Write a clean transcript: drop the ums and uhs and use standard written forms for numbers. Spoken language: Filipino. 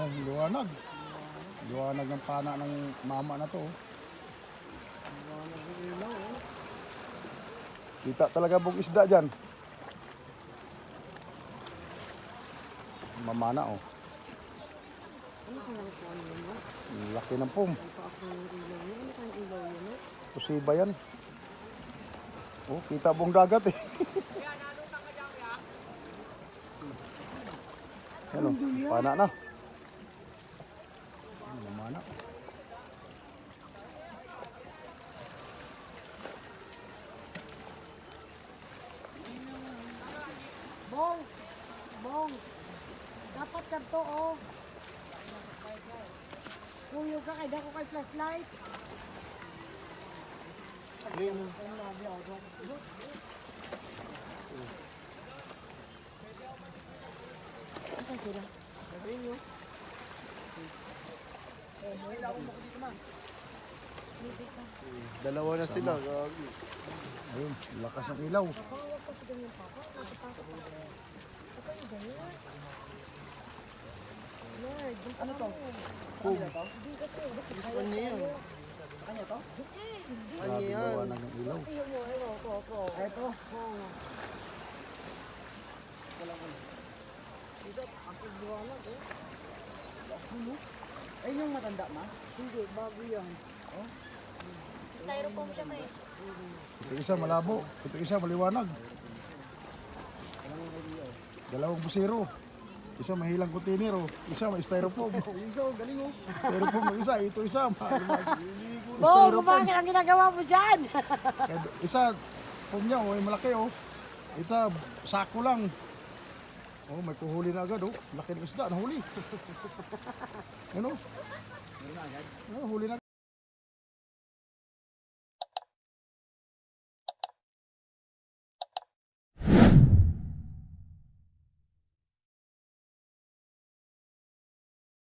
Ay, liwanag. Liwanag ng pana ng mama na to. Liwanag ng ilaw, oh. Kita talaga bug isda dyan. Mamana oh. Ano kayang kuhan yun, no? Ang laki ng pum. Ay pa ako yung ilaw yun. Ano kayang ilaw yun, no? Pusiba yan. Oh, kita buong dagat eh. Ano, pana na. Mamana. Bong! Bong! Dapat ka to, oh. Kuyo ka, kaya ko kay flashlight. Ayun. Asa sila? Sabihin nyo. Dalawa na sila, gagi. Ayun, lakas ng ilaw. Nakawag ka sa ganyan, papa. Natatakot ako. Ito yung ganyan. Lord, ano to? Hindi ka to. Ano yan? Kanya to? Ano Grabe yan? liwanag ng ilaw. Iyo mo, ito. Ito? Oo. Isa, ang liwanag, eh. Ano? Ayun yung matanda, ma? Hindi, bago yan. Oh? Styrofoam siya may. Ito isa malabo. Ito isa maliwanag. Dalawang busero. Isa mahilang container oh. Isa may styrofoam. Isa, galing oh. Styrofoam ng isa. Ito isa. Bong, kumakit ang ginagawa mo dyan. Isa, foam niya oh, ay malaki oh. Isa, sako lang. Oh, may kuhuli na agad oh. Laki ng isda, nahuli. Ano? Huli na agad? Oh, huli na.